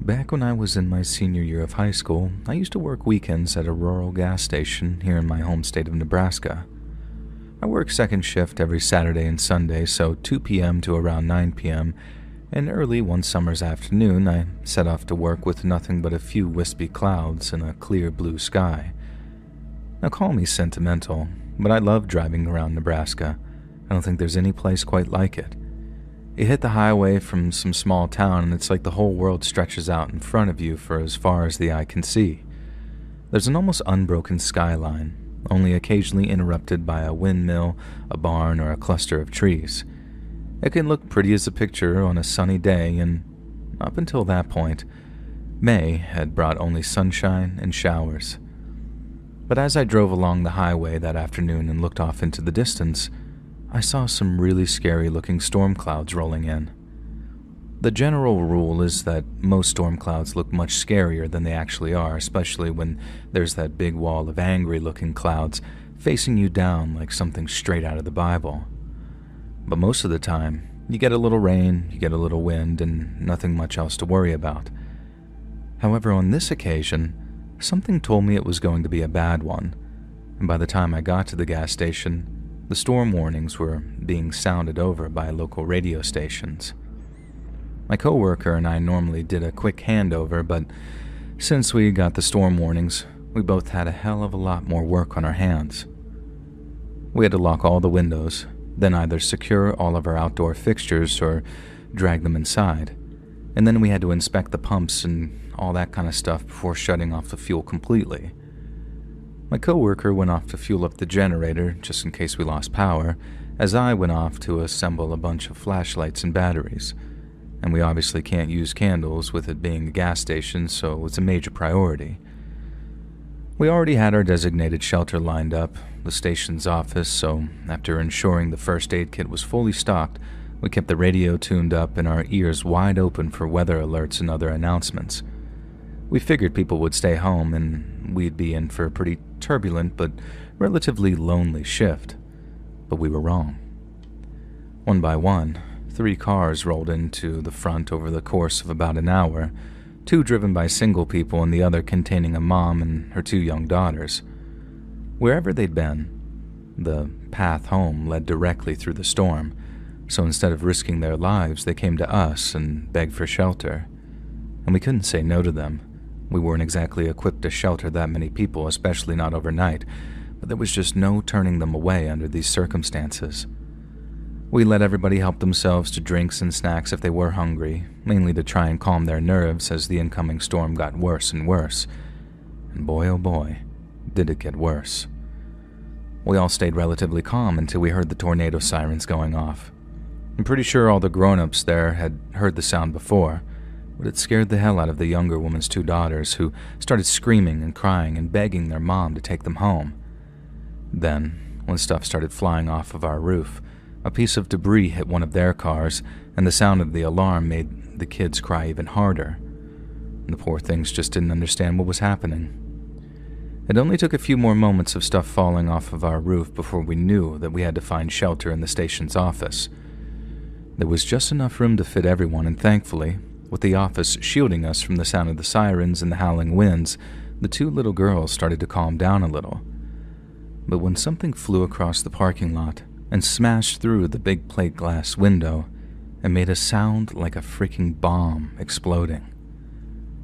Back when I was in my senior year of high school, I used to work weekends at a rural gas station here in my home state of Nebraska. I worked second shift every Saturday and Sunday, so 2 p.m. to around 9 p.m., and early one summer's afternoon, I set off to work with nothing but a few wispy clouds and a clear blue sky. Now call me sentimental, but I love driving around Nebraska. I don't think there's any place quite like it. You hit the highway from some small town and it's like the whole world stretches out in front of you for as far as the eye can see. There's an almost unbroken skyline, only occasionally interrupted by a windmill, a barn, or a cluster of trees. It can look pretty as a picture on a sunny day, and up until that point, May had brought only sunshine and showers. But as I drove along the highway that afternoon and looked off into the distance, I saw some really scary-looking storm clouds rolling in. The general rule is that most storm clouds look much scarier than they actually are, especially when there's that big wall of angry-looking clouds facing you down like something straight out of the Bible. But most of the time, you get a little rain, you get a little wind, and nothing much else to worry about. However, on this occasion, something told me it was going to be a bad one, and by the time I got to the gas station, the storm warnings were being sounded over by local radio stations. My coworker and I normally did a quick handover, but since we got the storm warnings, we both had a hell of a lot more work on our hands. We had to lock all the windows, then either secure all of our outdoor fixtures or drag them inside, and then we had to inspect the pumps and all that kind of stuff before shutting off the fuel completely. My coworker went off to fuel up the generator just in case we lost power, as I went off to assemble a bunch of flashlights and batteries. And we obviously can't use candles with it being a gas station, so it's a major priority. We already had our designated shelter lined up, the station's office, so after ensuring the first aid kit was fully stocked, we kept the radio tuned up and our ears wide open for weather alerts and other announcements. We figured people would stay home and we'd be in for a pretty turbulent but relatively lonely shift. But we were wrong. One by one, 3 cars rolled into the front over the course of about an hour, 2 driven by single people and the other containing a mom and her 2 young daughters. Wherever they'd been, the path home led directly through the storm, so instead of risking their lives, they came to us and begged for shelter. And we couldn't say no to them. We weren't exactly equipped to shelter that many people, especially not overnight, but there was just no turning them away under these circumstances. We let everybody help themselves to drinks and snacks if they were hungry, mainly to try and calm their nerves as the incoming storm got worse and worse. And boy, oh boy, did it get worse. We all stayed relatively calm until we heard the tornado sirens going off. I'm pretty sure all the grown-ups there had heard the sound before, but it scared the hell out of the younger woman's 2 daughters, who started screaming and crying and begging their mom to take them home. Then, when stuff started flying off of our roof, a piece of debris hit one of their cars, and the sound of the alarm made the kids cry even harder. The poor things just didn't understand what was happening. It only took a few more moments of stuff falling off of our roof before we knew that we had to find shelter in the station's office. There was just enough room to fit everyone, and thankfully, with the office shielding us from the sound of the sirens and the howling winds, the 2 little girls started to calm down a little. But when something flew across the parking lot and smashed through the big plate glass window, it made a sound like a freaking bomb exploding.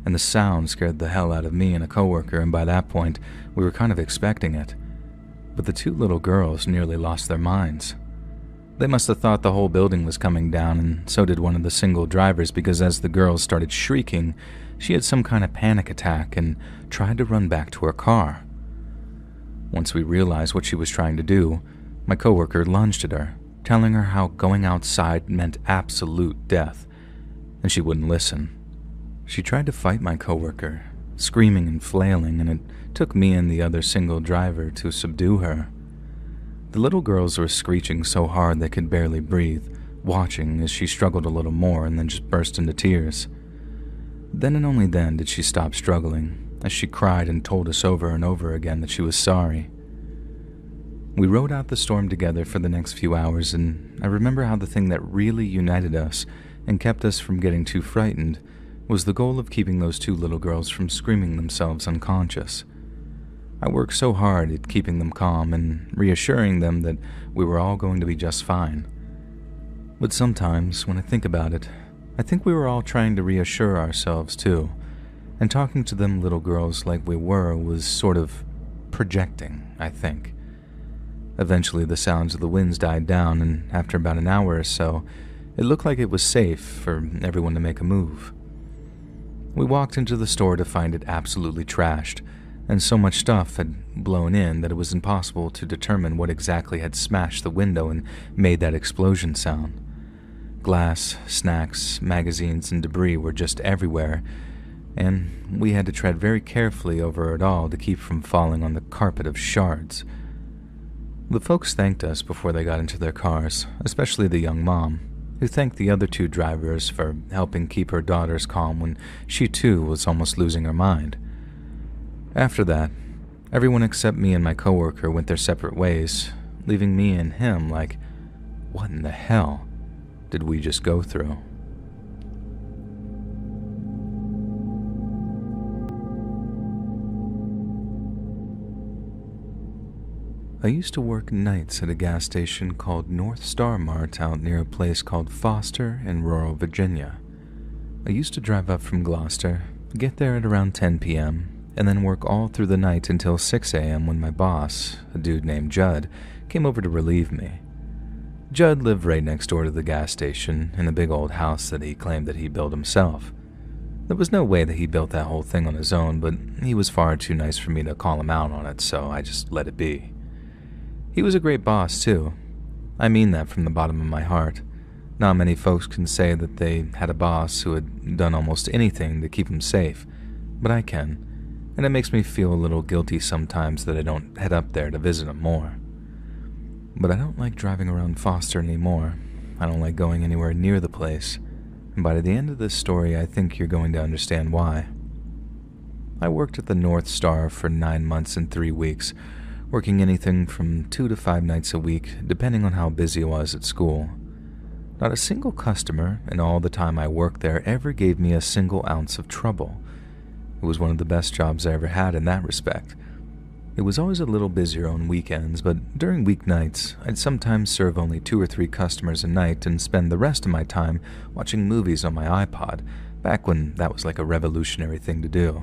And the sound scared the hell out of me and a coworker, and by that point, we were kind of expecting it. But the 2 little girls nearly lost their minds. They must have thought the whole building was coming down, and so did one of the single drivers, because as the girls started shrieking, she had some kind of panic attack and tried to run back to her car. Once we realized what she was trying to do, my coworker lunged at her, telling her how going outside meant absolute death, and she wouldn't listen. She tried to fight my coworker, screaming and flailing, and it took me and the other single driver to subdue her. The little girls were screeching so hard they could barely breathe, watching as she struggled a little more and then just burst into tears. Then and only then did she stop struggling, as she cried and told us over and over again that she was sorry. We rode out the storm together for the next few hours, and I remember how the thing that really united us and kept us from getting too frightened was the goal of keeping those two little girls from screaming themselves unconscious. I worked so hard at keeping them calm and reassuring them that we were all going to be just fine. But sometimes, when I think about it, I think we were all trying to reassure ourselves too, and talking to them little girls like we were was sort of projecting, I think. Eventually the sounds of the winds died down, and after about an hour or so, it looked like it was safe for everyone to make a move. We walked into the store to find it absolutely trashed, and so much stuff had blown in that it was impossible to determine what exactly had smashed the window and made that explosion sound. Glass, snacks, magazines, and debris were just everywhere, and we had to tread very carefully over it all to keep from falling on the carpet of shards. The folks thanked us before they got into their cars, especially the young mom, who thanked the other two drivers for helping keep her daughters calm when she too was almost losing her mind. After that, everyone except me and my coworker went their separate ways, leaving me and him like, what in the hell did we just go through? I used to work nights at a gas station called North Star Mart out near a place called Foster in rural Virginia. I used to drive up from Gloucester, get there at around 10 p.m., and then work all through the night until 6 a.m. when my boss, a dude named Judd, came over to relieve me. Judd lived right next door to the gas station in a big old house that he claimed that he built himself. There was no way that he built that whole thing on his own, but he was far too nice for me to call him out on it, so I just let it be. He was a great boss, too. I mean that from the bottom of my heart. Not many folks can say that they had a boss who had done almost anything to keep them safe, but I can, and it makes me feel a little guilty sometimes that I don't head up there to visit him more. But I don't like driving around Foster anymore. I don't like going anywhere near the place, and by the end of this story, I think you're going to understand why. I worked at the North Star for 9 months and 3 weeks, working anything from 2 to 5 nights a week, depending on how busy I was at school. Not a single customer in all the time I worked there ever gave me a single ounce of trouble. It was one of the best jobs I ever had in that respect. It was always a little busier on weekends, but during weeknights, I'd sometimes serve only 2 or 3 customers a night and spend the rest of my time watching movies on my iPod, back when that was like a revolutionary thing to do.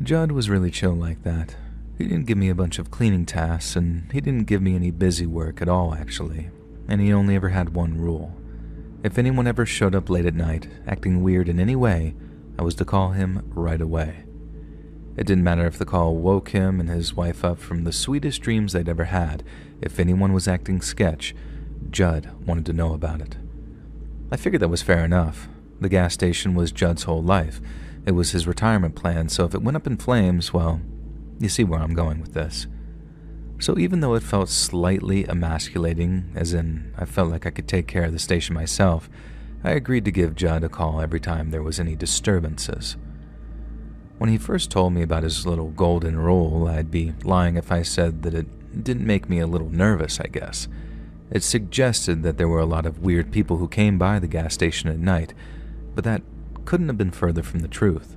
Judd was really chill like that. He didn't give me a bunch of cleaning tasks, and he didn't give me any busy work at all, actually. And he only ever had one rule. If anyone ever showed up late at night, acting weird in any way, I was to call him right away. It didn't matter if the call woke him and his wife up from the sweetest dreams they'd ever had. If anyone was acting sketch, Judd wanted to know about it. I figured that was fair enough. The gas station was Judd's whole life. It was his retirement plan, so if it went up in flames, well, you see where I'm going with this. So even though it felt slightly emasculating, as in I felt like I could take care of the station myself, I agreed to give Judd a call every time there was any disturbances. When he first told me about his little golden rule, I'd be lying if I said that it didn't make me a little nervous, I guess. It suggested that there were a lot of weird people who came by the gas station at night, but that couldn't have been further from the truth.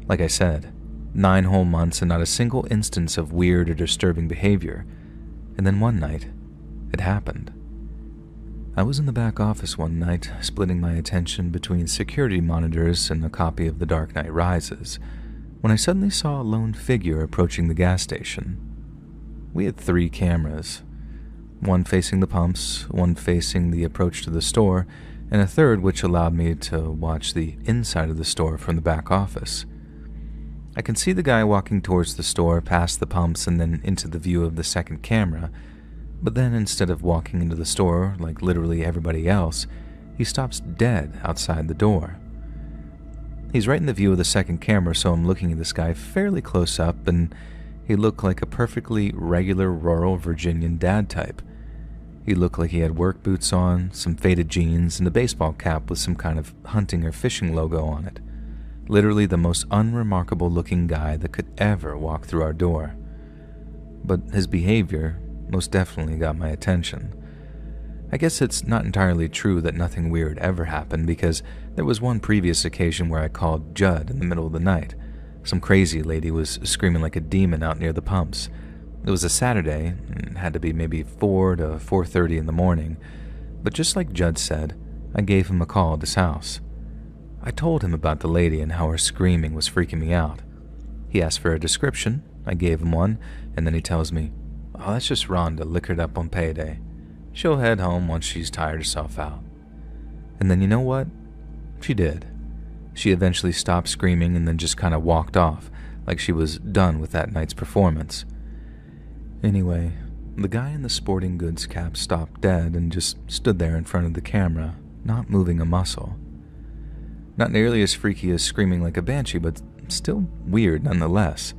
Like I said, 9 whole months and not a single instance of weird or disturbing behavior. And then one night, it happened. I was in the back office one night, splitting my attention between security monitors and a copy of The Dark Knight Rises, when I suddenly saw a lone figure approaching the gas station. We had 3 cameras, one facing the pumps, one facing the approach to the store, and a third which allowed me to watch the inside of the store from the back office. I can see the guy walking towards the store, past the pumps, and then into the view of the second camera, but then instead of walking into the store like literally everybody else, he stops dead outside the door. He's right in the view of the second camera, so I'm looking at this guy fairly close up, and he looked like a perfectly regular rural Virginian dad type. He looked like he had work boots on, some faded jeans, and a baseball cap with some kind of hunting or fishing logo on it. Literally the most unremarkable looking guy that could ever walk through our door. But his behavior most definitely got my attention. I guess it's not entirely true that nothing weird ever happened, because there was one previous occasion where I called Judd in the middle of the night. Some crazy lady was screaming like a demon out near the pumps. It was a Saturday, and had to be maybe 4 to 4:30 in the morning, but just like Judd said, I gave him a call at his house. I told him about the lady and how her screaming was freaking me out. He asked for a description, I gave him one, and then he tells me, "Oh, that's just Rhonda liquored up on payday. She'll head home once she's tired herself out." And then you know what? She did. She eventually stopped screaming and then just kind of walked off, like she was done with that night's performance. Anyway, the guy in the sporting goods cap stopped dead and just stood there in front of the camera, not moving a muscle. Not nearly as freaky as screaming like a banshee, but still weird nonetheless.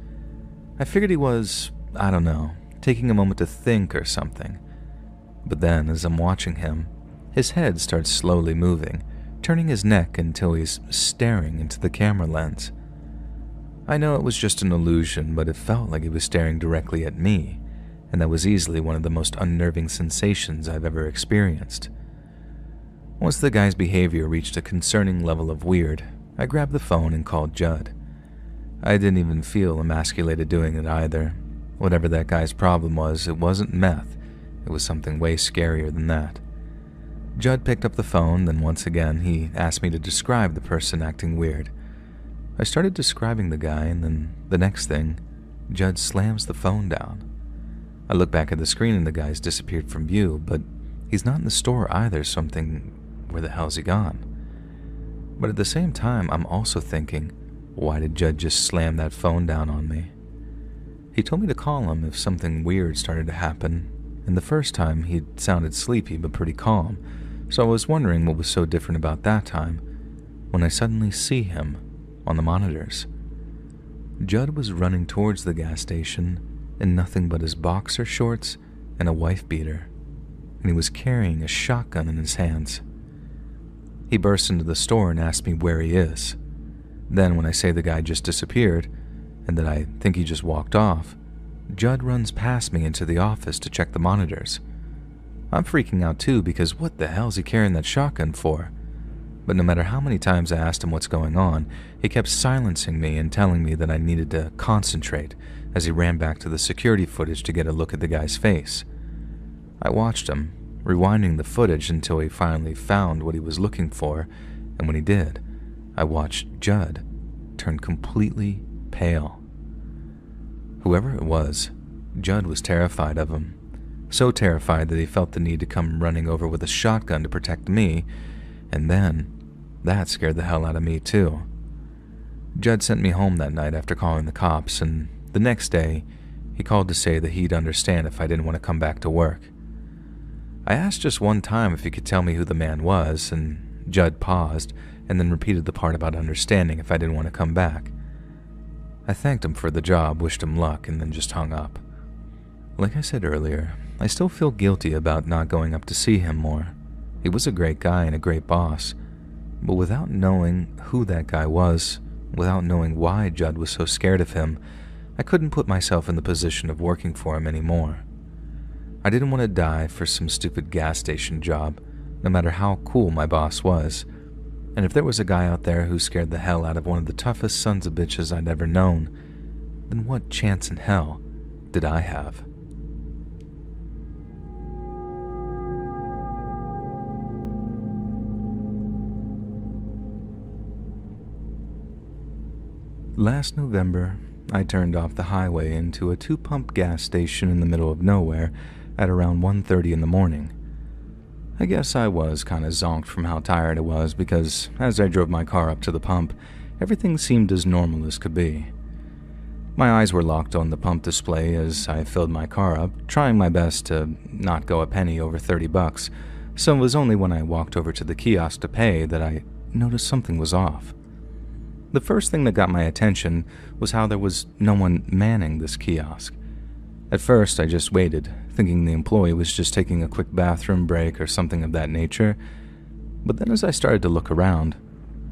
I figured he was, I don't know, taking a moment to think or something. But then, as I'm watching him, his head starts slowly moving, turning his neck until he's staring into the camera lens. I know it was just an illusion, but it felt like he was staring directly at me, and that was easily one of the most unnerving sensations I've ever experienced. Once the guy's behavior reached a concerning level of weird, I grabbed the phone and called Judd. I didn't even feel emasculated doing it either. Whatever that guy's problem was, it wasn't meth. It was something way scarier than that. Judd picked up the phone, then once again he asked me to describe the person acting weird. I started describing the guy, and then the next thing, Judd slams the phone down. I look back at the screen and the guy's disappeared from view, but he's not in the store either, so I'm thinking, where the hell's he gone? But at the same time, I'm also thinking, why did Judd just slam that phone down on me? He told me to call him if something weird started to happen, and the first time he sounded sleepy but pretty calm, so I was wondering what was so different about that time, when I suddenly see him on the monitors. Judd was running towards the gas station in nothing but his boxer shorts and a wife beater, and he was carrying a shotgun in his hands. He burst into the store and asked me where he is. Then when I say the guy just disappeared, and that I think he just walked off, Judd runs past me into the office to check the monitors. I'm freaking out too, because what the hell is he carrying that shotgun for? But no matter how many times I asked him what's going on, he kept silencing me and telling me that I needed to concentrate as he ran back to the security footage to get a look at the guy's face. I watched him, rewinding the footage until he finally found what he was looking for, and when he did, I watched Judd turn completely pale. Whoever it was, Judd was terrified of him. So terrified that he felt the need to come running over with a shotgun to protect me, and then that scared the hell out of me too. Judd sent me home that night after calling the cops, and the next day, he called to say that he'd understand if I didn't want to come back to work. I asked just one time if he could tell me who the man was, and Judd paused and then repeated the part about understanding if I didn't want to come back. I thanked him for the job, wished him luck, and then just hung up. Like I said earlier, I still feel guilty about not going up to see him more. He was a great guy and a great boss, but without knowing who that guy was, without knowing why Judd was so scared of him, I couldn't put myself in the position of working for him anymore. I didn't want to die for some stupid gas station job, no matter how cool my boss was. And if there was a guy out there who scared the hell out of one of the toughest sons of bitches I'd ever known, then what chance in hell did I have? Last November, I turned off the highway into a 2-pump gas station in the middle of nowhere at around 1:30 in the morning. I guess I was kind of zonked from how tired I was, because as I drove my car up to the pump, everything seemed as normal as could be. My eyes were locked on the pump display as I filled my car up, trying my best to not go a penny over $30, so it was only when I walked over to the kiosk to pay that I noticed something was off. The first thing that got my attention was how there was no one manning this kiosk. At first, I just waited, thinking the employee was just taking a quick bathroom break or something of that nature. But then as I started to look around,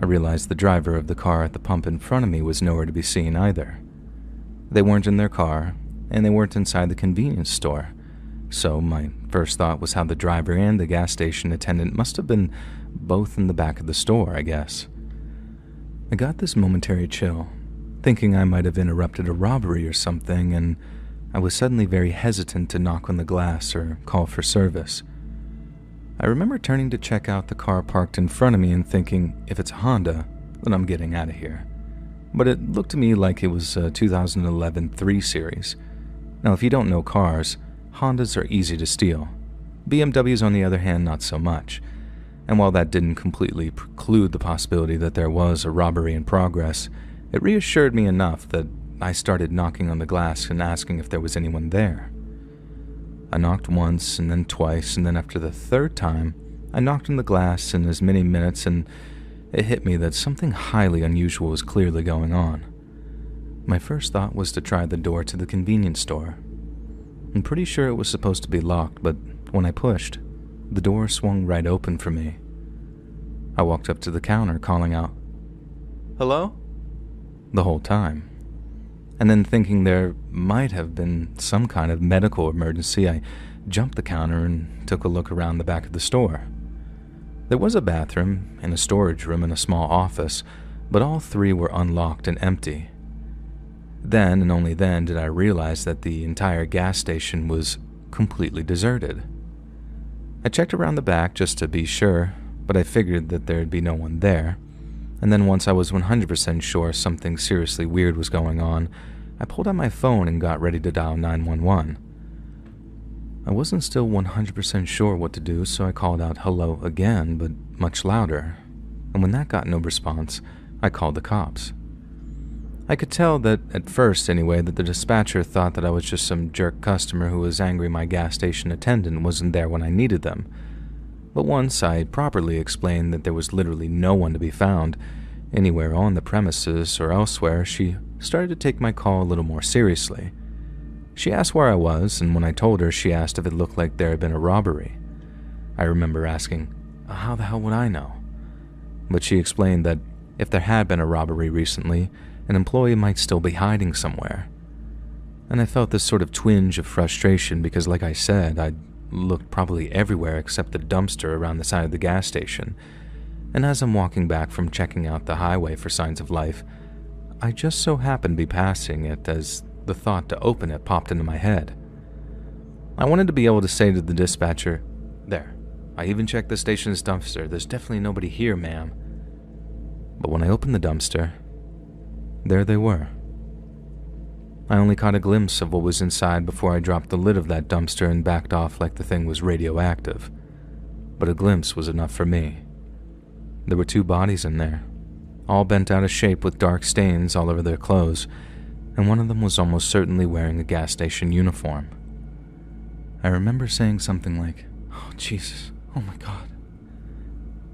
I realized the driver of the car at the pump in front of me was nowhere to be seen either. They weren't in their car, and they weren't inside the convenience store. So my first thought was how the driver and the gas station attendant must have been both in the back of the store, I guess. I got this momentary chill, thinking I might have interrupted a robbery or something, and I was suddenly very hesitant to knock on the glass or call for service. I remember turning to check out the car parked in front of me and thinking, if it's a Honda, then I'm getting out of here. But it looked to me like it was a 2011 3 Series. Now, if you don't know cars, Hondas are easy to steal. BMWs, on the other hand, not so much. And while that didn't completely preclude the possibility that there was a robbery in progress, it reassured me enough that I started knocking on the glass and asking if there was anyone there. I knocked once, and then twice, and then after the third time, I knocked on the glass in as many minutes, and it hit me that something highly unusual was clearly going on. My first thought was to try the door to the convenience store. I'm pretty sure it was supposed to be locked, but when I pushed, the door swung right open for me. I walked up to the counter, calling out, "Hello?" the whole time. And then, thinking there might have been some kind of medical emergency, I jumped the counter and took a look around the back of the store. There was a bathroom and a storage room and a small office, but all three were unlocked and empty. Then and only then did I realize that the entire gas station was completely deserted. I checked around the back just to be sure, but I figured that there'd be no one there. And then once I was 100% sure something seriously weird was going on, I pulled out my phone and got ready to dial 911. I wasn't still 100% sure what to do, so I called out hello again, but much louder. And when that got no response, I called the cops. I could tell that, at first anyway, that the dispatcher thought that I was just some jerk customer who was angry my gas station attendant wasn't there when I needed them. But once I properly explained that there was literally no one to be found anywhere on the premises or elsewhere, she started to take my call a little more seriously. She asked where I was, and when I told her, she asked if it looked like there had been a robbery. I remember asking, how the hell would I know? But she explained that if there had been a robbery recently, an employee might still be hiding somewhere. And I felt this sort of twinge of frustration because, like I said, I'd looked probably everywhere except the dumpster around the side of the gas station, and as I'm walking back from checking out the highway for signs of life, I just so happened to be passing it as the thought to open it popped into my head. I wanted to be able to say to the dispatcher, "There, I even checked the station's dumpster. There's definitely nobody here, ma'am." But when I opened the dumpster, there they were. I only caught a glimpse of what was inside before I dropped the lid of that dumpster and backed off like the thing was radioactive. But a glimpse was enough for me. There were 2 bodies in there, all bent out of shape with dark stains all over their clothes, and one of them was almost certainly wearing a gas station uniform. I remember saying something like, "Oh, Jesus, oh my God,"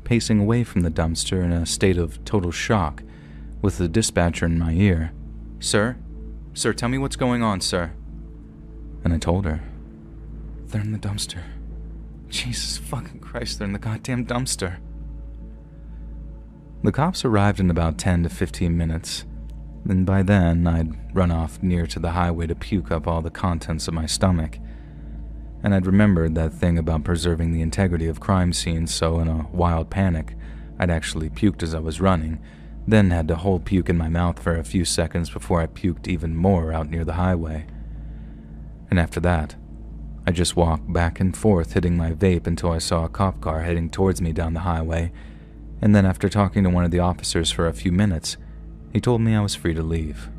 pacing away from the dumpster in a state of total shock, with the dispatcher in my ear. Sir, tell me what's going on, sir." And I told her, "They're in the dumpster. Jesus fucking Christ, they're in the goddamn dumpster." The cops arrived in about 10 to 15 minutes, and by then I'd run off near to the highway to puke up all the contents of my stomach. And I'd remembered that thing about preserving the integrity of crime scenes, so in a wild panic, I'd actually puked as I was running, then had to hold puke in my mouth for a few seconds before I puked even more out near the highway. And after that, I just walked back and forth hitting my vape until I saw a cop car heading towards me down the highway, and then after talking to one of the officers for a few minutes, he told me I was free to leave.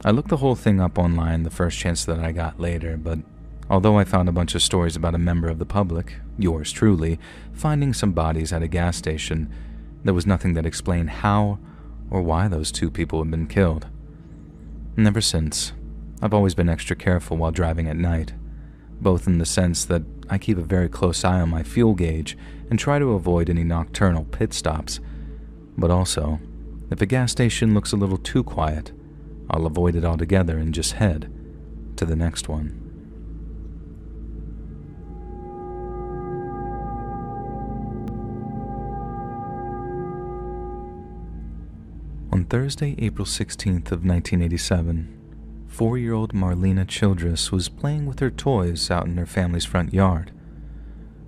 I looked the whole thing up online the first chance that I got later, but although I found a bunch of stories about a member of the public, yours truly, finding some bodies at a gas station, there was nothing that explained how or why those 2 people had been killed. And ever since, I've always been extra careful while driving at night, both in the sense that I keep a very close eye on my fuel gauge and try to avoid any nocturnal pit stops, but also, if a gas station looks a little too quiet, I'll avoid it altogether and just head to the next one. On Thursday, April 16th of 1987, 4-year-old Marlena Childress was playing with her toys out in her family's front yard.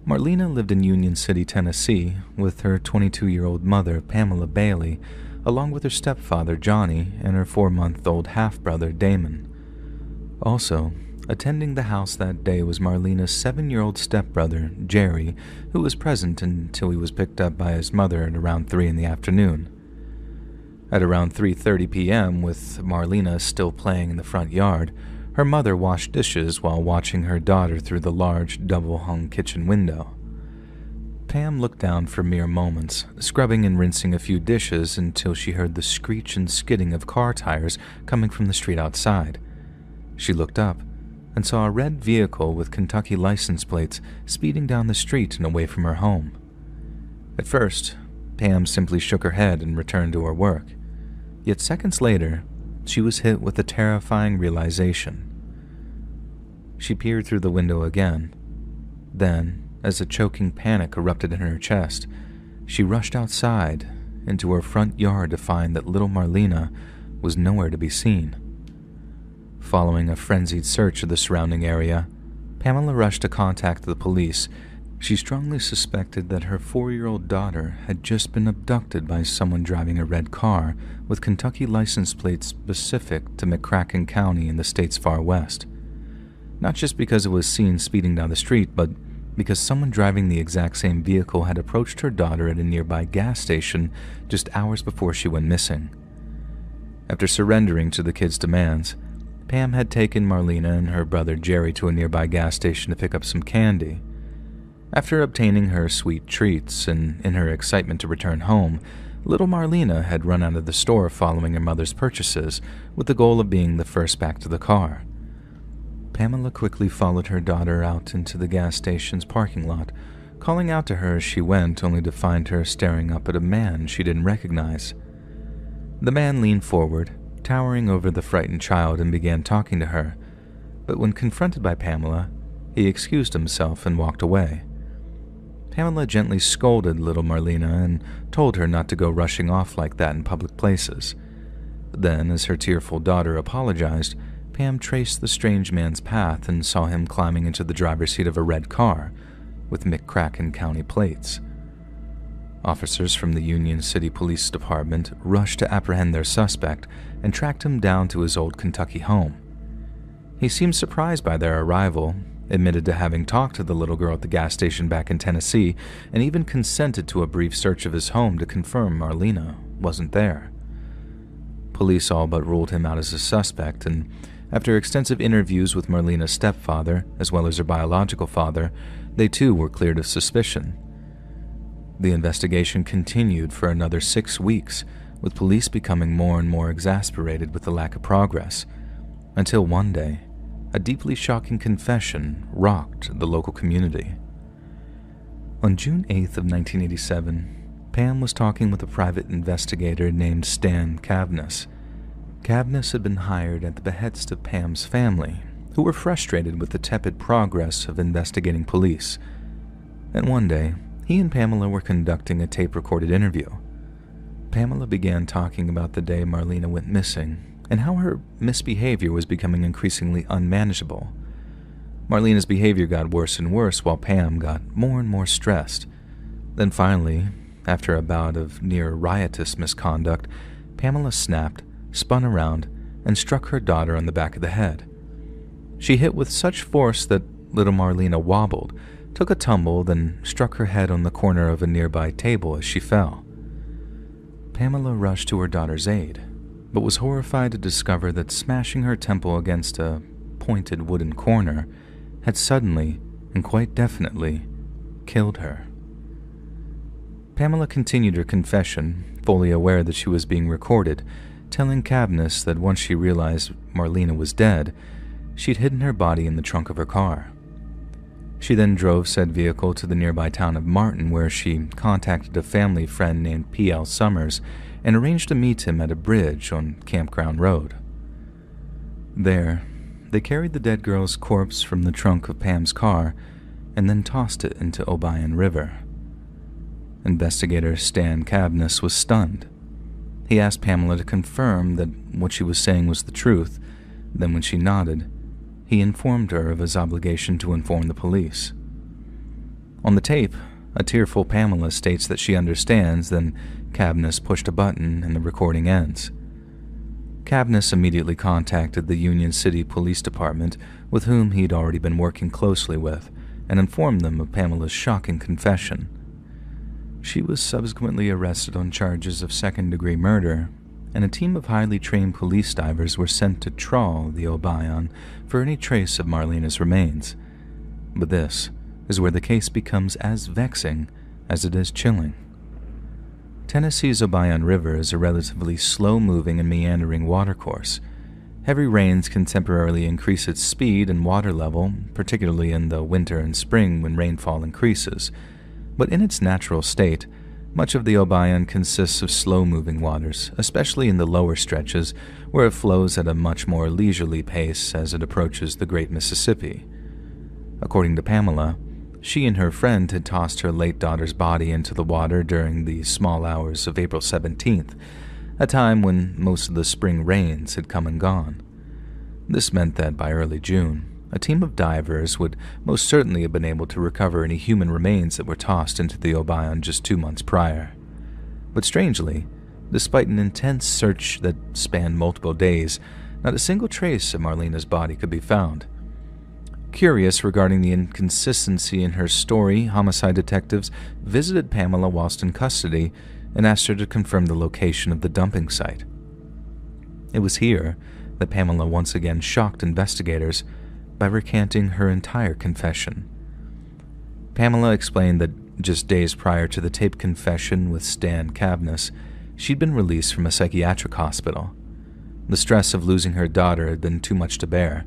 Marlena lived in Union City, Tennessee, with her 22-year-old mother, Pamela Bailey, along with her stepfather, Johnny, and her 4-month-old half-brother, Damon. Also, attending the house that day was Marlena's 7-year-old stepbrother, Jerry, who was present until he was picked up by his mother at around 3 in the afternoon. At around 3:30 p.m., with Marlena still playing in the front yard, her mother washed dishes while watching her daughter through the large, double-hung kitchen window. Pam looked down for mere moments, scrubbing and rinsing a few dishes until she heard the screech and skidding of car tires coming from the street outside. She looked up and saw a red vehicle with Kentucky license plates speeding down the street and away from her home. At first, Pam simply shook her head and returned to her work. Yet seconds later, she was hit with a terrifying realization. She peered through the window again. Then, as a choking panic erupted in her chest, she rushed outside into her front yard to find that little Marlena was nowhere to be seen. Following a frenzied search of the surrounding area, Pamela rushed to contact the police. She strongly suspected that her 4-year-old daughter had just been abducted by someone driving a red car with Kentucky license plates specific to McCracken County in the state's far west. Not just because it was seen speeding down the street, but because someone driving the exact same vehicle had approached her daughter at a nearby gas station just hours before she went missing. After surrendering to the kids' demands, Pam had taken Marlena and her brother Jerry to a nearby gas station to pick up some candy. After obtaining her sweet treats and in her excitement to return home, little Marlena had run out of the store following her mother's purchases with the goal of being the first back to the car. Pamela quickly followed her daughter out into the gas station's parking lot, calling out to her as she went, only to find her staring up at a man she didn't recognize. The man leaned forward, towering over the frightened child, and began talking to her, but when confronted by Pamela, he excused himself and walked away. Pamela gently scolded little Marlena and told her not to go rushing off like that in public places. Then, as her tearful daughter apologized, Pam traced the strange man's path and saw him climbing into the driver's seat of a red car with McCracken County plates. Officers from the Union City Police Department rushed to apprehend their suspect and tracked him down to his old Kentucky home. He seemed surprised by their arrival, admitted to having talked to the little girl at the gas station back in Tennessee, and even consented to a brief search of his home to confirm Marlena wasn't there. Police all but ruled him out as a suspect, and after extensive interviews with Marlena's stepfather, as well as her biological father, they too were cleared of suspicion. The investigation continued for another 6 weeks, with police becoming more and more exasperated with the lack of progress, until one day, a deeply shocking confession rocked the local community. On June 8th of 1987, Pam was talking with a private investigator named Stan Cavness. Cavness had been hired at the behest of Pam's family, who were frustrated with the tepid progress of investigating police. And one day, he and Pamela were conducting a tape-recorded interview. Pamela began talking about the day Marlena went missing and how her misbehavior was becoming increasingly unmanageable. Marlena's behavior got worse and worse while Pam got more and more stressed. Then finally, after a bout of near riotous misconduct, Pamela snapped, spun around, and struck her daughter on the back of the head. She hit with such force that little Marlena wobbled, took a tumble, then struck her head on the corner of a nearby table as she fell. Pamela rushed to her daughter's aid, but was horrified to discover that smashing her temple against a pointed wooden corner had suddenly and quite definitely killed her. Pamela continued her confession, fully aware that she was being recorded, telling Cavness that once she realized Marlena was dead, she'd hidden her body in the trunk of her car. She then drove said vehicle to the nearby town of Martin, where she contacted a family friend named P.L. Summers and arranged to meet him at a bridge on Campground Road. There, they carried the dead girl's corpse from the trunk of Pam's car and then tossed it into Obion River. Investigator Stan Cavness was stunned. He asked Pamela to confirm that what she was saying was the truth, Then when she nodded, he informed her of his obligation to inform the police. On the tape, a tearful Pamela states that she understands, then Cabness pushed a button and the recording ends. Cabness immediately contacted the Union City Police Department, with whom he'd already been working closely with, and informed them of Pamela's shocking confession. She was subsequently arrested on charges of second-degree murder, and a team of highly trained police divers were sent to trawl the Obion for any trace of Marlena's remains. But this is where the case becomes as vexing as it is chilling. Tennessee's Obion River is a relatively slow-moving and meandering watercourse. Heavy rains can temporarily increase its speed and water level, particularly in the winter and spring when rainfall increases. But in its natural state, much of the Obion consists of slow-moving waters, especially in the lower stretches, where it flows at a much more leisurely pace as it approaches the Great Mississippi. According to Pamela, she and her friend had tossed her late daughter's body into the water during the small hours of April 17th, a time when most of the spring rains had come and gone. This meant that by early June, a team of divers would most certainly have been able to recover any human remains that were tossed into the Obion just 2 months prior. But strangely, despite an intense search that spanned multiple days, not a single trace of Marlena's body could be found. Curious regarding the inconsistency in her story, homicide detectives visited Pamela whilst in custody and asked her to confirm the location of the dumping site. It was here that Pamela once again shocked investigators by recanting her entire confession. Pamela explained that just days prior to the taped confession with Stan Cabness, she'd been released from a psychiatric hospital. The stress of losing her daughter had been too much to bear,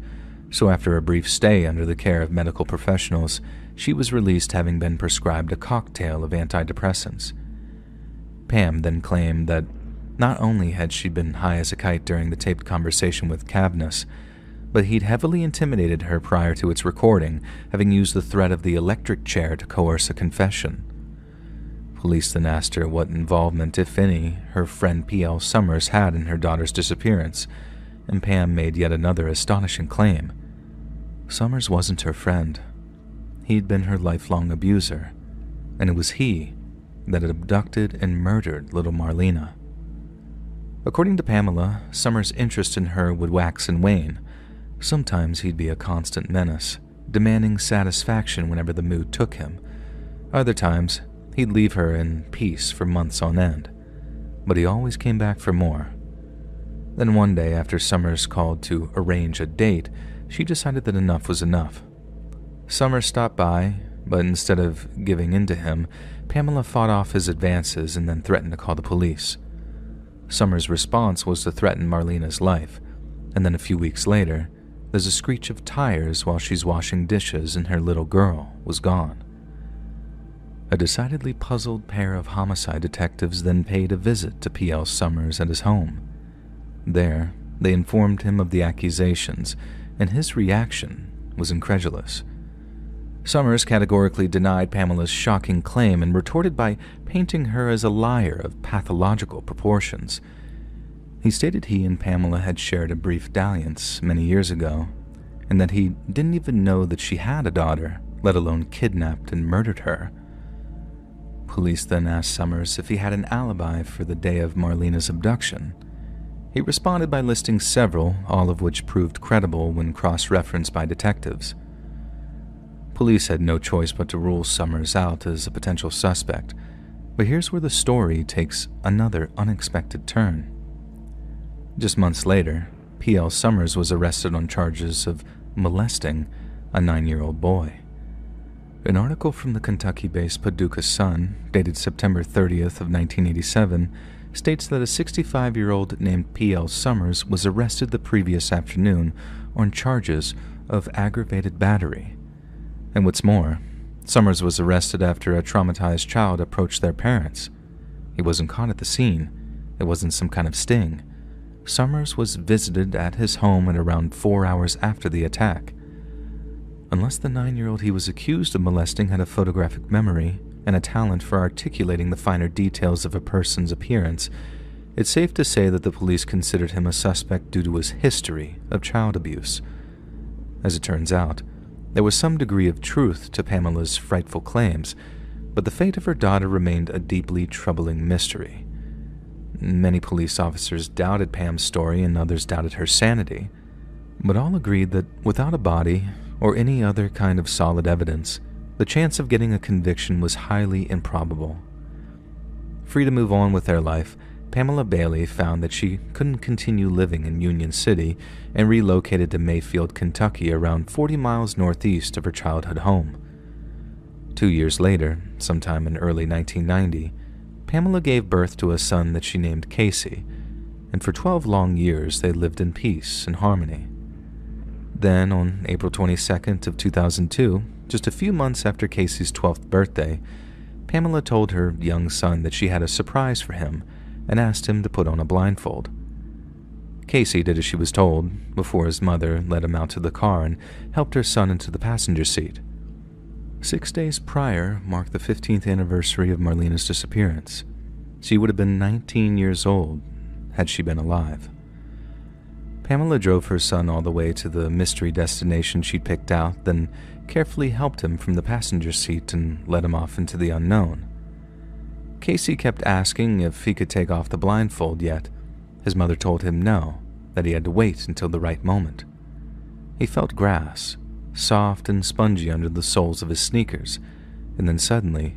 so after a brief stay under the care of medical professionals, she was released having been prescribed a cocktail of antidepressants. Pam then claimed that not only had she been high as a kite during the taped conversation with Cabness, but he'd heavily intimidated her prior to its recording, having used the threat of the electric chair to coerce a confession. Police then asked her what involvement, if any, her friend P.L. Summers had in her daughter's disappearance, and Pam made yet another astonishing claim. Summers wasn't her friend. He'd been her lifelong abuser, and it was he that had abducted and murdered little Marlena. According to Pamela, Summers' interest in her would wax and wane. Sometimes he'd be a constant menace, demanding satisfaction whenever the mood took him. Other times, he'd leave her in peace for months on end, but he always came back for more. Then one day, after Summers called to arrange a date, she decided that enough was enough. Summers stopped by, but instead of giving in to him, Pamela fought off his advances and then threatened to call the police. Summers' response was to threaten Marlena's life, and then a few weeks later, there's a screech of tires while she's washing dishes and her little girl was gone. A decidedly puzzled pair of homicide detectives then paid a visit to P.L. Summers at his home. There, they informed him of the accusations, and his reaction was incredulous. Summers categorically denied Pamela's shocking claim and retorted by painting her as a liar of pathological proportions. He stated he and Pamela had shared a brief dalliance many years ago, and that he didn't even know that she had a daughter, let alone kidnapped and murdered her. Police then asked Summers if he had an alibi for the day of Marlena's abduction. He responded by listing several, all of which proved credible when cross-referenced by detectives. Police had no choice but to rule Summers out as a potential suspect, but here's where the story takes another unexpected turn. Just months later, P.L. Summers was arrested on charges of molesting a 9-year-old boy. An article from the Kentucky-based Paducah Sun, dated September 30th of 1987, states that a 65-year-old named P.L. Summers was arrested the previous afternoon on charges of aggravated battery. And what's more, Summers was arrested after a traumatized child approached their parents. He wasn't caught at the scene. It wasn't some kind of sting. Summers was visited at his home at around 4 hours after the attack. Unless the 9-year-old he was accused of molesting had a photographic memory and a talent for articulating the finer details of a person's appearance, It's safe to say that the police considered him a suspect due to his history of child abuse. As it turns out, there was some degree of truth to Pamela's frightful claims, but the fate of her daughter remained a deeply troubling mystery. Many police officers doubted Pam's story and others doubted her sanity, but all agreed that without a body or any other kind of solid evidence, the chance of getting a conviction was highly improbable. Free to move on with their life, Pamela Bailey found that she couldn't continue living in Union City and relocated to Mayfield, Kentucky, around 40 miles northeast of her childhood home. 2 years later, sometime in early 1990, Pamela gave birth to a son that she named Casey, and for 12 long years they lived in peace and harmony. Then, on April 22nd of 2002, just a few months after Casey's 12th birthday, Pamela told her young son that she had a surprise for him and asked him to put on a blindfold. Casey did as she was told before his mother led him out to the car and helped her son into the passenger seat. 6 days prior marked the 15th anniversary of Marlena's disappearance. She would have been 19 years old had she been alive. Pamela drove her son all the way to the mystery destination she'd picked out, then carefully helped him from the passenger seat and led him off into the unknown. Casey kept asking if he could take off the blindfold, yet his mother told him no, that he had to wait until the right moment. He felt grass, soft and spongy under the soles of his sneakers, and then suddenly,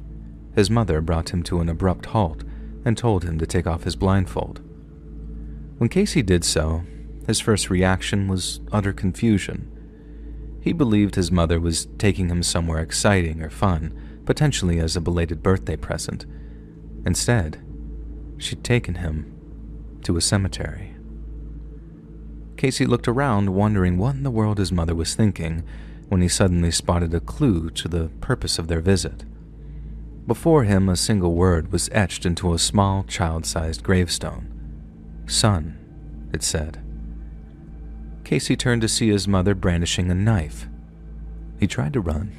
his mother brought him to an abrupt halt and told him to take off his blindfold. When Casey did so, his first reaction was utter confusion. He believed his mother was taking him somewhere exciting or fun, potentially as a belated birthday present. Instead, she'd taken him to a cemetery. Casey looked around, wondering what in the world his mother was thinking, when he suddenly spotted a clue to the purpose of their visit. Before him, a single word was etched into a small, child-sized gravestone. "Son," it said. Casey turned to see his mother brandishing a knife. He tried to run,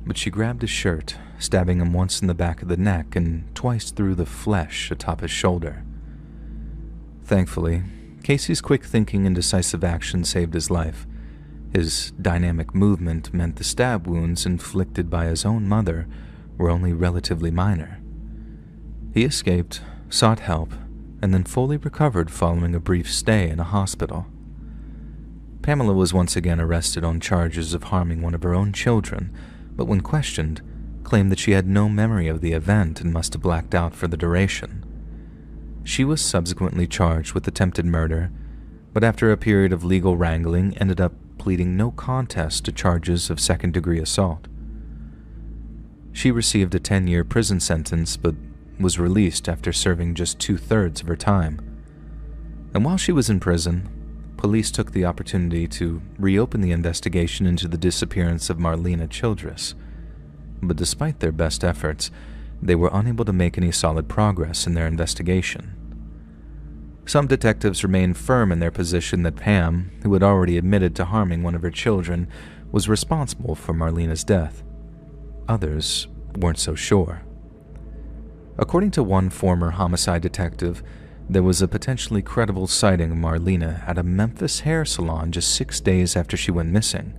but she grabbed his shirt, stabbing him once in the back of the neck and twice through the flesh atop his shoulder. Thankfully, Casey's quick thinking and decisive action saved his life. His dynamic movement meant the stab wounds inflicted by his own mother were only relatively minor. He escaped, sought help, and then fully recovered following a brief stay in a hospital. Pamela was once again arrested on charges of harming one of her own children, but when questioned, claimed that she had no memory of the event and must have blacked out for the duration. She was subsequently charged with attempted murder, but after a period of legal wrangling ended up pleading no contest to charges of second-degree assault. She received a 10-year prison sentence, but was released after serving just 2/3 of her time. And while she was in prison, police took the opportunity to reopen the investigation into the disappearance of Marlena Childress. But despite their best efforts, they were unable to make any solid progress in their investigation. Some detectives remained firm in their position that Pam, who had already admitted to harming one of her children, was responsible for Marlena's death. Others weren't so sure. According to one former homicide detective, there was a potentially credible sighting of Marlena at a Memphis hair salon just 6 days after she went missing.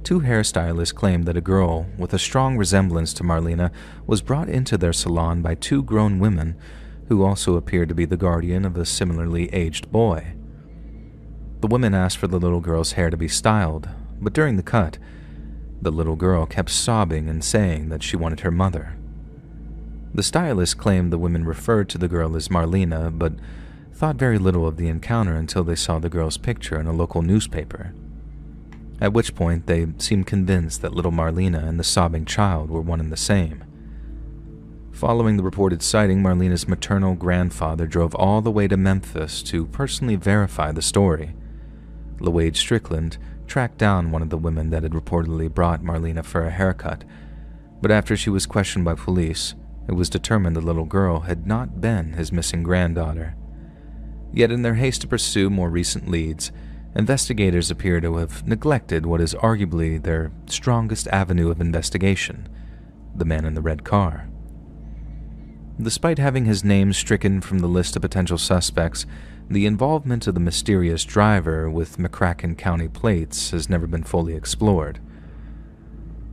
2 hairstylists claimed that a girl with a strong resemblance to Marlena was brought into their salon by 2 grown women who also appeared to be the guardian of a similarly aged boy. The women asked for the little girl's hair to be styled, but during the cut, the little girl kept sobbing and saying that she wanted her mother. The stylist claimed the women referred to the girl as Marlena, but thought very little of the encounter until they saw the girl's picture in a local newspaper, at which point they seemed convinced that little Marlena and the sobbing child were one and the same. Following the reported sighting, Marlena's maternal grandfather drove all the way to Memphis to personally verify the story. LaWade Strickland tracked down one of the women that had reportedly brought Marlena for a haircut, but after she was questioned by police, it was determined the little girl had not been his missing granddaughter. Yet in their haste to pursue more recent leads, investigators appear to have neglected what is arguably their strongest avenue of investigation, the man in the red car. Despite having his name stricken from the list of potential suspects, the involvement of the mysterious driver with McCracken County plates has never been fully explored.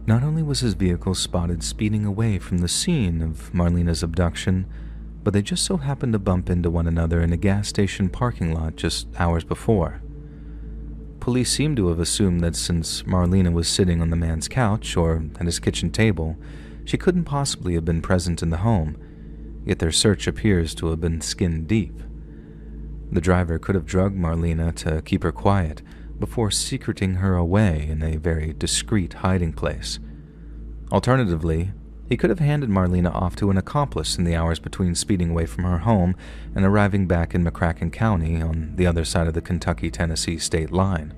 Not only was his vehicle spotted speeding away from the scene of Marlena's abduction, but they just so happened to bump into one another in a gas station parking lot just hours before. Police seem to have assumed that since Marlena was sitting on the man's couch or at his kitchen table, she couldn't possibly have been present in the home, yet their search appears to have been skin deep. The driver could have drugged Marlena to keep her quiet before secreting her away in a very discreet hiding place. Alternatively, he could have handed Marlena off to an accomplice in the hours between speeding away from her home and arriving back in McCracken County on the other side of the Kentucky-Tennessee state line.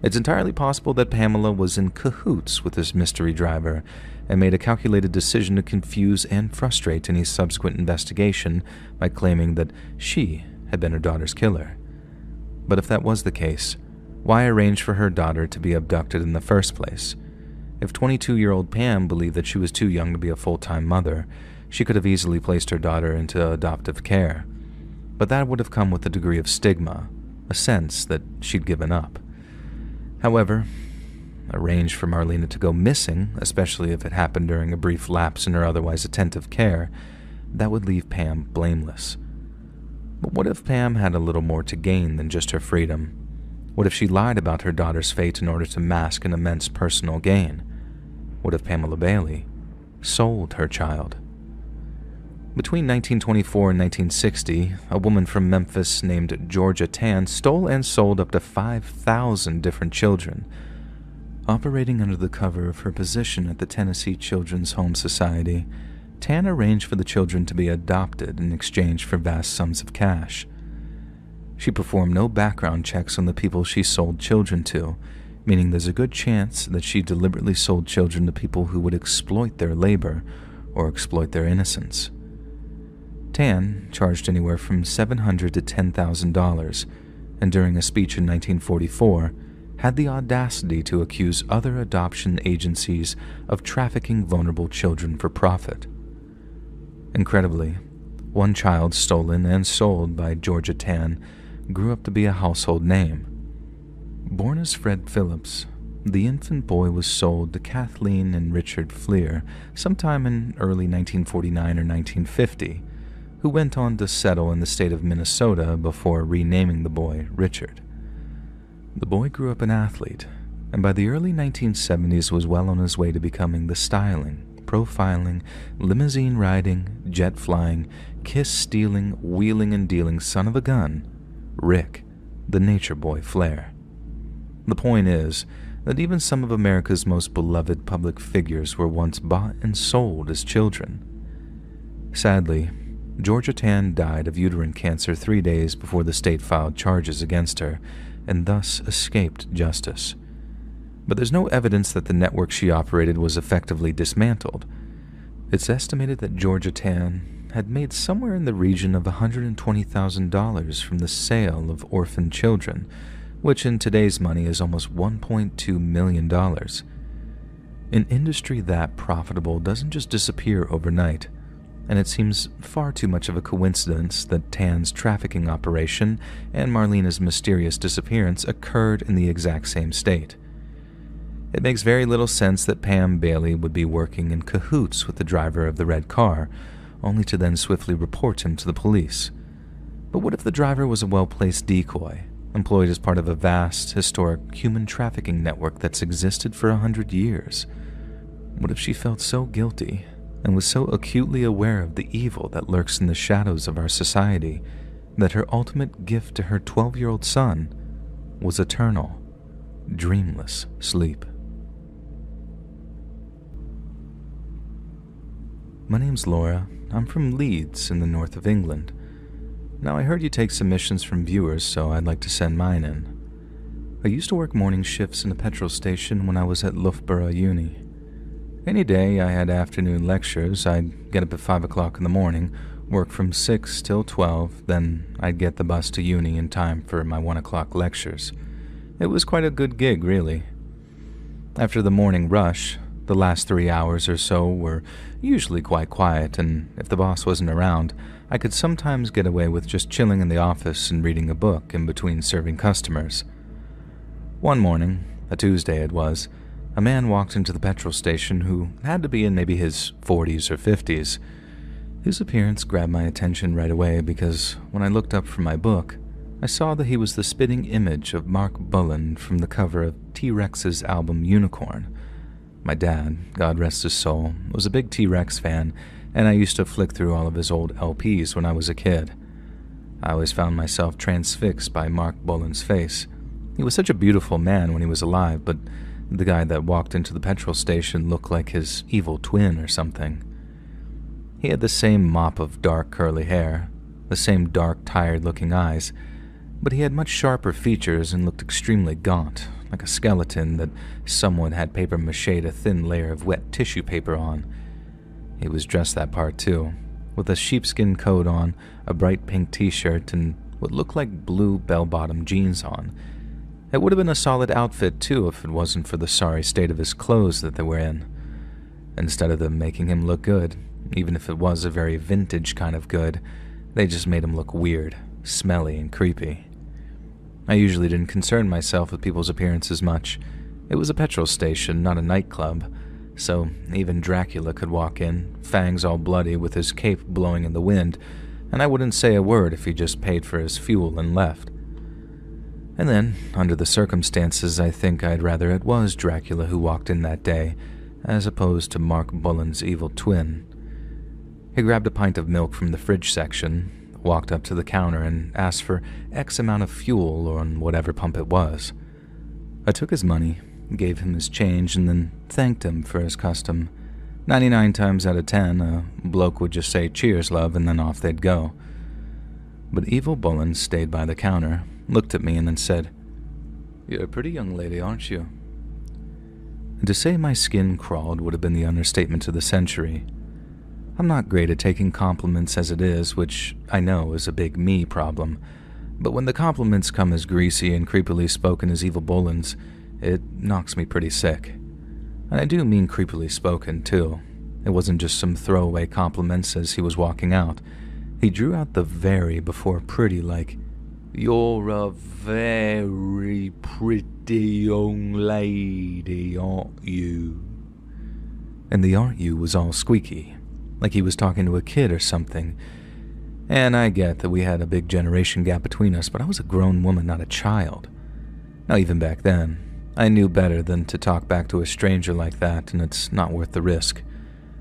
It's entirely possible that Pamela was in cahoots with this mystery driver and made a calculated decision to confuse and frustrate any subsequent investigation by claiming that she had been her daughter's killer. But if that was the case, why arrange for her daughter to be abducted in the first place? If 22-year-old Pam believed that she was too young to be a full-time mother, she could have easily placed her daughter into adoptive care. But that would have come with a degree of stigma, a sense that she'd given up. However, arrange for Marlena to go missing, especially if it happened during a brief lapse in her otherwise attentive care, that would leave Pam blameless. But what if Pam had a little more to gain than just her freedom? What if she lied about her daughter's fate in order to mask an immense personal gain? What if Pamela Bailey sold her child? Between 1924 and 1960, a woman from Memphis named Georgia Tan stole and sold up to 5,000 different children. Operating under the cover of her position at the Tennessee Children's Home Society, Tan arranged for the children to be adopted in exchange for vast sums of cash. She performed no background checks on the people she sold children to, meaning there's a good chance that she deliberately sold children to people who would exploit their labor or exploit their innocence. Tan charged anywhere from $700 to $10,000, and during a speech in 1944, had the audacity to accuse other adoption agencies of trafficking vulnerable children for profit. Incredibly, one child stolen and sold by Georgia Tan grew up to be a household name. Born as Fred Phillips, the infant boy was sold to Kathleen and Richard Fleer sometime in early 1949 or 1950, who went on to settle in the state of Minnesota before renaming the boy Richard. The boy grew up an athlete, and by the early 1970s was well on his way to becoming the styling, profiling, limousine-riding, jet-flying, kiss-stealing, wheeling and dealing son of a gun, Rick, the Nature Boy Flair. The point is that even some of America's most beloved public figures were once bought and sold as children. Sadly, Georgia Tan died of uterine cancer 3 days before the state filed charges against her, and thus escaped justice. But there's no evidence that the network she operated was effectively dismantled. It's estimated that Georgia Tan had made somewhere in the region of $120,000 from the sale of orphaned children, which in today's money is almost $1.2 million. An industry that profitable doesn't just disappear overnight, and it seems far too much of a coincidence that Tan's trafficking operation and Marlena's mysterious disappearance occurred in the exact same state. It makes very little sense that Pam Bailey would be working in cahoots with the driver of the red car, only to then swiftly report him to the police. But what if the driver was a well-placed decoy, employed as part of a vast, historic human trafficking network that's existed for 100 years? What if she felt so guilty and was so acutely aware of the evil that lurks in the shadows of our society that her ultimate gift to her 12-year-old son was eternal, dreamless sleep? My name's Laura. I'm from Leeds in the north of England. Now, I heard you take submissions from viewers, so I'd like to send mine in. I used to work morning shifts in a petrol station when I was at Loughborough Uni. Any day I had afternoon lectures, I'd get up at 5 o'clock in the morning, work from 6 till 12, then I'd get the bus to uni in time for my 1 o'clock lectures. It was quite a good gig, really. After the morning rush, The last 3 hours or so were usually quite quiet, and if the boss wasn't around, I could sometimes get away with just chilling in the office and reading a book in between serving customers. One morning, a Tuesday it was, a man walked into the petrol station who had to be in maybe his 40s or 50s. His appearance grabbed my attention right away because when I looked up from my book, I saw that he was the spitting image of Mark Bullen from the cover of T-Rex's album Unicorn. My dad, God rest his soul, was a big T-Rex fan, and I used to flick through all of his old LPs when I was a kid. I always found myself transfixed by Mark Bullen's face. He was such a beautiful man when he was alive, but the guy that walked into the petrol station looked like his evil twin or something. He had the same mop of dark curly hair, the same dark, tired-looking eyes, but he had much sharper features and looked extremely gaunt, like a skeleton that someone had papier-mâchéd a thin layer of wet tissue paper on. He was dressed that part too, with a sheepskin coat on, a bright pink t-shirt, and what looked like blue bell-bottom jeans on. It would have been a solid outfit too if it wasn't for the sorry state of his clothes that they were in. Instead of them making him look good, even if it was a very vintage kind of good, they just made him look weird, smelly, and creepy. I usually didn't concern myself with people's appearances much. It was a petrol station, not a nightclub, so even Dracula could walk in, fangs all bloody with his cape blowing in the wind, and I wouldn't say a word if he just paid for his fuel and left. And then, under the circumstances, I think I'd rather it was Dracula who walked in that day, as opposed to Mark Bullen's evil twin. He grabbed a pint of milk from the fridge section, walked up to the counter and asked for X amount of fuel on whatever pump it was. I took his money, gave him his change, and then thanked him for his custom. 99 times out of 10, a bloke would just say, "Cheers, love," and then off they'd go. But Evil Bullen stayed by the counter, looked at me, and then said, "You're a pretty young lady, aren't you?" And to say my skin crawled would have been the understatement of the century. I'm not great at taking compliments as it is, which I know is a big me problem, but when the compliments come as greasy and creepily spoken as Evil Bullen's, it knocks me pretty sick. And I do mean creepily spoken, too. It wasn't just some throwaway compliments as he was walking out. He drew out the very before pretty like, "You're a very pretty young lady, aren't you?" And the "aren't you" was all squeaky, like he was talking to a kid or something. And I get that we had a big generation gap between us, but I was a grown woman, not a child. Now, even back then, I knew better than to talk back to a stranger like that, and it's not worth the risk.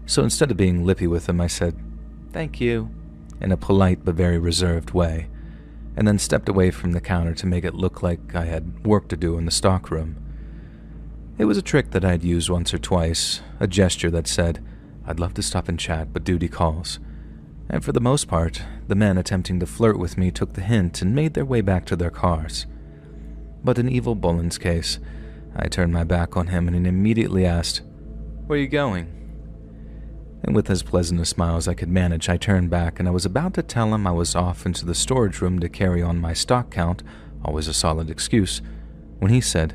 So instead of being lippy with him, I said, "Thank you," in a polite but very reserved way, and then stepped away from the counter to make it look like I had work to do in the stockroom. It was a trick that I'd used once or twice, a gesture that said, "I'd love to stop and chat, but duty calls." And for the most part, the men attempting to flirt with me took the hint and made their way back to their cars. But in Evil Bullen's case, I turned my back on him and he immediately asked, "Where are you going?" And with as pleasant a smile as I could manage, I turned back and I was about to tell him I was off into the storage room to carry on my stock count, always a solid excuse, when he said,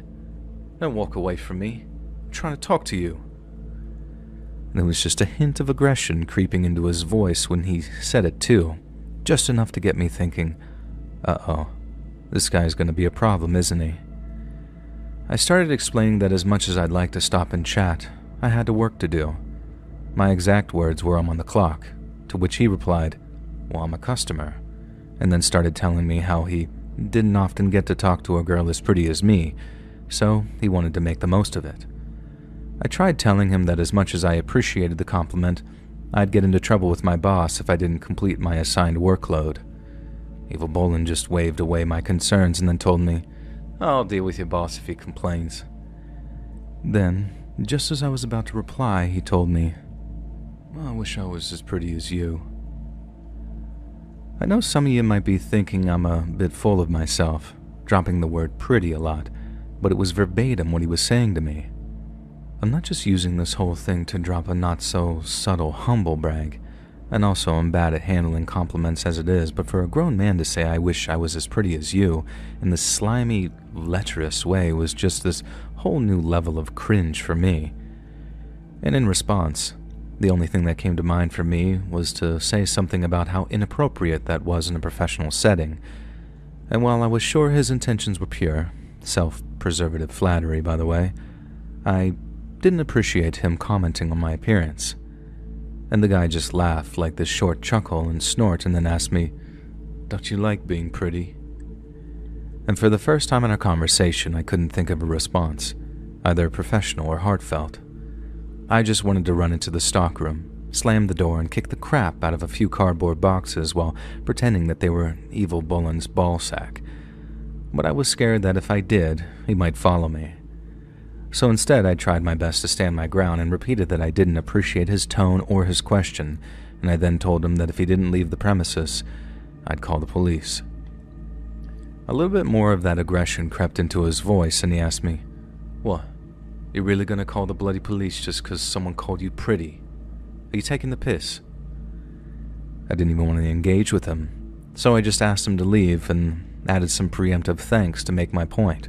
"Don't walk away from me. I'm trying to talk to you." There was just a hint of aggression creeping into his voice when he said it too, just enough to get me thinking, uh-oh, this guy's going to be a problem, isn't he? I started explaining that as much as I'd like to stop and chat, I had work to do. My exact words were, "I'm on the clock," to which he replied, "Well, I'm a customer," and then started telling me how he didn't often get to talk to a girl as pretty as me, so he wanted to make the most of it. I tried telling him that as much as I appreciated the compliment, I'd get into trouble with my boss if I didn't complete my assigned workload. Evil Bullen just waved away my concerns and then told me, "I'll deal with your boss if he complains." Then, just as I was about to reply, he told me, "Well, I wish I was as pretty as you." I know some of you might be thinking I'm a bit full of myself, dropping the word pretty a lot, but it was verbatim what he was saying to me. I'm not just using this whole thing to drop a not-so-subtle humble brag, and also I'm bad at handling compliments as it is, but for a grown man to say I wish I was as pretty as you in this slimy, lecherous way was just this whole new level of cringe for me. And in response, the only thing that came to mind for me was to say something about how inappropriate that was in a professional setting. And while I was sure his intentions were pure, self-preservative flattery, by the way, I didn't appreciate him commenting on my appearance. And the guy just laughed like this short chuckle and snort and then asked me, "Don't you like being pretty?" And for the first time in our conversation, I couldn't think of a response, either professional or heartfelt. I just wanted to run into the stockroom, slam the door, and kick the crap out of a few cardboard boxes while pretending that they were Evil Bullen's ball sack. But I was scared that if I did, he might follow me. So instead, I tried my best to stand my ground and repeated that I didn't appreciate his tone or his question, and I then told him that if he didn't leave the premises, I'd call the police. A little bit more of that aggression crept into his voice, and he asked me, "What? You really gonna call the bloody police just 'cause someone called you pretty? Are you taking the piss?" I didn't even want to engage with him, so I just asked him to leave and added some preemptive thanks to make my point.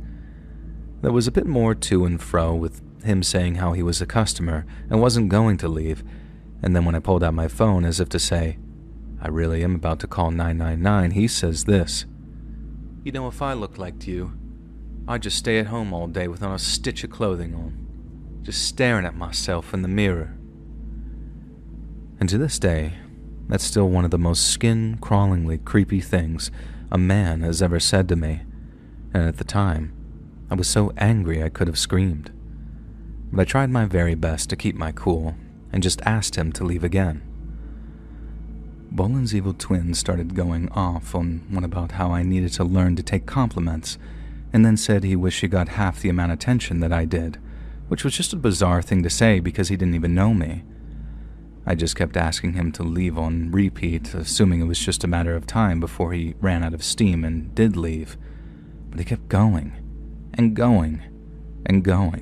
There was a bit more to and fro, with him saying how he was a customer and wasn't going to leave, and then when I pulled out my phone as if to say, "I really am about to call 999, he says this, "You know, if I looked like you, I'd just stay at home all day without a stitch of clothing on, just staring at myself in the mirror." And to this day, that's still one of the most skin-crawlingly creepy things a man has ever said to me, and at the time, I was so angry I could have screamed. But I tried my very best to keep my cool and just asked him to leave again. Bullen's evil twin started going off on one about how I needed to learn to take compliments, and then said he wished he got half the amount of attention that I did, which was just a bizarre thing to say because he didn't even know me. I just kept asking him to leave on repeat, assuming it was just a matter of time before he ran out of steam and did leave. But he kept going, and going, and going.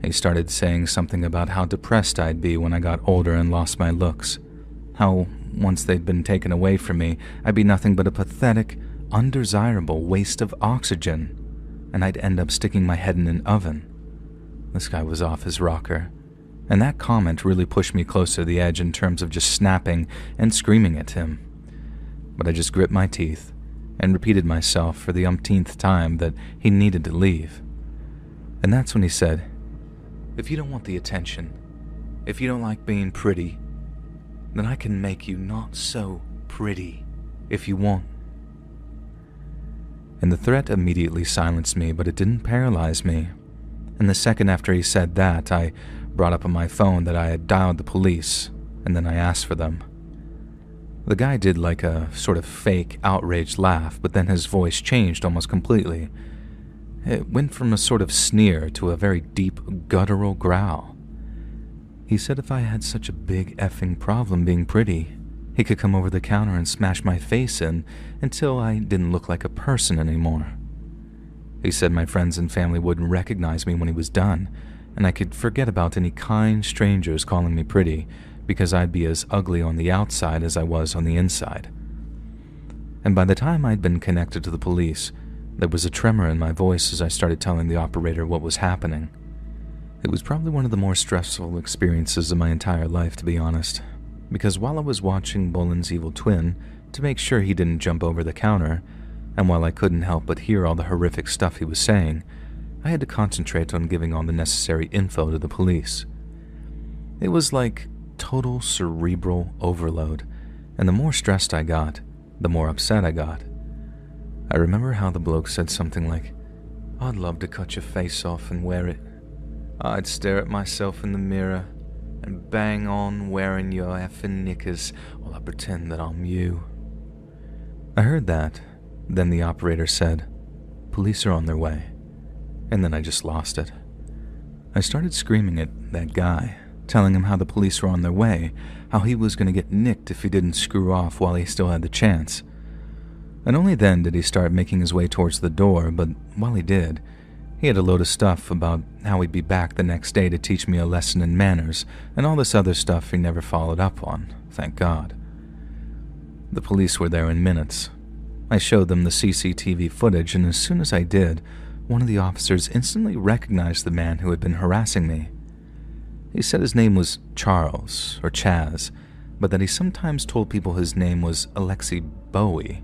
He started saying something about how depressed I'd be when I got older and lost my looks. How, once they'd been taken away from me, I'd be nothing but a pathetic, undesirable waste of oxygen, and I'd end up sticking my head in an oven. This guy was off his rocker, and that comment really pushed me closer to the edge in terms of just snapping and screaming at him. But I just gripped my teeth and repeated myself for the umpteenth time that he needed to leave. And that's when he said, "If you don't want the attention, if you don't like being pretty, then I can make you not so pretty if you want." And the threat immediately silenced me, but it didn't paralyze me. And the second after he said that, I brought up on my phone that I had dialed the police, and then I asked for them. The guy did like a sort of fake, outraged laugh, but then his voice changed almost completely. It went from a sort of sneer to a very deep, guttural growl. He said if I had such a big effing problem being pretty, he could come over the counter and smash my face in until I didn't look like a person anymore. He said my friends and family wouldn't recognize me when he was done, and I could forget about any kind strangers calling me pretty, because I'd be as ugly on the outside as I was on the inside. And by the time I'd been connected to the police, there was a tremor in my voice as I started telling the operator what was happening. It was probably one of the more stressful experiences of my entire life, to be honest, because while I was watching Bullen's evil twin to make sure he didn't jump over the counter, and while I couldn't help but hear all the horrific stuff he was saying, I had to concentrate on giving all the necessary info to the police. It was like total cerebral overload, and the more stressed I got, the more upset I got. I remember how the bloke said something like, "I'd love to cut your face off and wear it. I'd stare at myself in the mirror and bang on wearing your effing knickers while I pretend that I'm you." I heard that. Then the operator said, "Police are on their way." And then I just lost it. I started screaming at that guy, telling him how the police were on their way, how he was going to get nicked if he didn't screw off while he still had the chance. And only then did he start making his way towards the door, but while he did, he had a load of stuff about how he'd be back the next day to teach me a lesson in manners, and all this other stuff he never followed up on, thank God. The police were there in minutes. I showed them the CCTV footage, and as soon as I did, one of the officers instantly recognized the man who had been harassing me. He said his name was Charles, or Chaz, but that he sometimes told people his name was Alexei Bowie.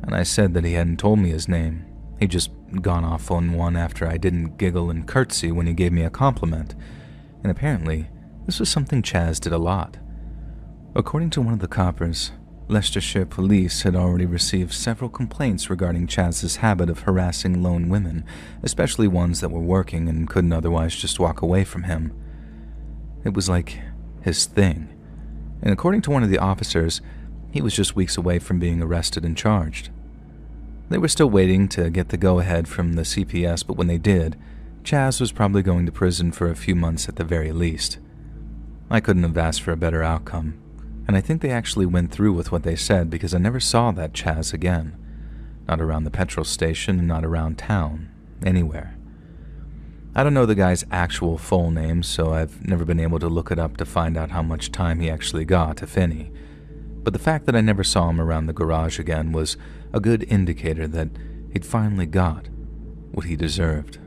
And I said that he hadn't told me his name. He'd just gone off on one after I didn't giggle and curtsy when he gave me a compliment. And apparently, this was something Chaz did a lot. According to one of the coppers, Leicestershire police had already received several complaints regarding Chaz's habit of harassing lone women, especially ones that were working and couldn't otherwise just walk away from him. It was like his thing. And according to one of the officers, he was just weeks away from being arrested and charged. They were still waiting to get the go-ahead from the CPS, but when they did, Chaz was probably going to prison for a few months at the very least. I couldn't have asked for a better outcome, and I think they actually went through with what they said because I never saw that Chaz again. Not around the petrol station and not around town, anywhere. I don't know the guy's actual full name, so I've never been able to look it up to find out how much time he actually got, if any. But the fact that I never saw him around the garage again was a good indicator that he'd finally got what he deserved.